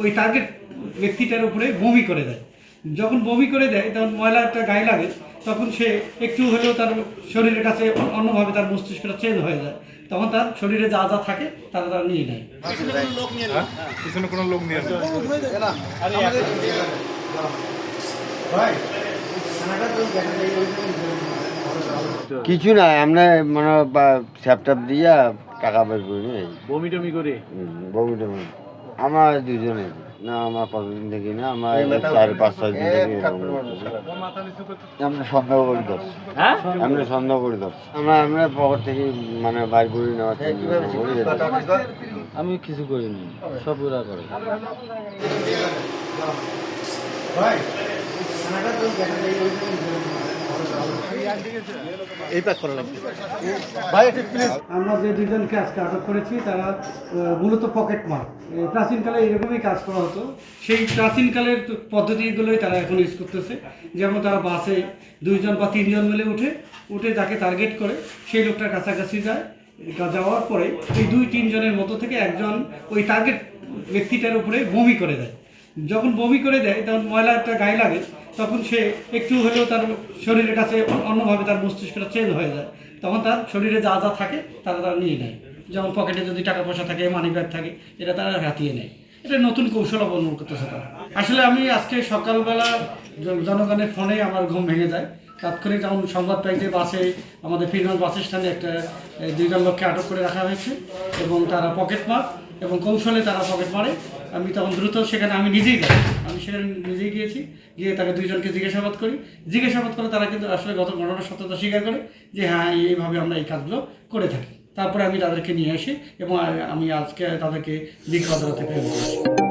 ওই টার্গেট ব্যক্তিটার উপরে বমি করে দেয়। যখন বমি করে দেয় তখন ময়লাটা গায়ে লাগে, তখন সে একটু হলেও তার শরীরের কাছে অন্যভাবে তার মস্তিষ্কটা চেঞ্জ হয়ে যায়, তখন তার শরীরে যা যা থাকে তারা তারা নিয়ে নেয়। পিছনে কোনো লোক নিয়ে আসে। কিছু না, আমরা মানে স্যাপটাপ দিয়া টাকা বের করি নি। বমি টমি করে বমি টমি আমার দুজনে না, আমার কতদিন থেকে না, আমার 4-5-6 দিন থেকে আমরা সন্দেহ করি ধরছি। হ্যাঁ আমরা সন্দেহ করি ধরছি, আমরা পকেট থেকে মানে বাইর করে নেওয়ার আমি কিছু করিনি, সব ওরা করে। আমরা যে দুজনকে আজকে আটক করেছি তারা মূলত পকেট মার। প্রাচীনকালে এরকমই কাজ করা হতো, সেই প্রাচীনকালের পদ্ধতিগুলোই তারা এখন ইউজ করতেছে। যেমন তারা বাসে 2জন বা 3জন মিলে উঠে যাকে টার্গেট করে সেই লোকটার কাছাকাছি যায়, যাওয়ার পরে এই 2-3 জনের মতো থেকে একজন ওই টার্গেট ব্যক্তিটার উপরে বমি করে দেয়। যখন বমি করে দেয় তখন ময়লাটা গায়ে লাগে, তখন সে একটু হলেও তার শরীরের কাছে অন্যভাবে তার মস্তিষ্কটা চেঞ্জ হয়ে যায়, তখন তার শরীরে যা যা থাকে তারা তারা নিয়ে নেয়। যেমন পকেটে যদি টাকা পয়সা থাকে, মানি ব্যাগ থাকে, এটা তারা হাতিয়ে নেয়। এটা নতুন কৌশল অবলম্বন করতেছে তারা। আসলে আমি আজকে সকালবেলা জনগণের ফোনে আমার ঘুম ভেঙে যায়। তাৎক্ষণিক যেমন সংবাদ পাই যে বাসে, আমাদের পীরগঞ্জ বাস স্ট্যান্ডে একটা 2জন লোককে আটক করে রাখা হয়েছে এবং তারা পকেট মার এবং কৌশলে তারা পকেট মারে। আমি তখন দ্রুত সেখানে আমি নিজেই যাই, আমি সেখানে নিজেই গিয়েছি, গিয়ে তাকে 2জনকে জিজ্ঞাসাবাদ করি। জিজ্ঞাসাবাদ করে তারা কিন্তু আসলে গত ঘটনার সত্যতা স্বীকার করে যে হ্যাঁ, এইভাবে আমরা এই কাজগুলো করে থাকি। তারপরে আমি তাদেরকে নিয়ে আসি এবং আমি আজকে তাদেরকে লিখিত আদালতে প্রেরণ করেছি।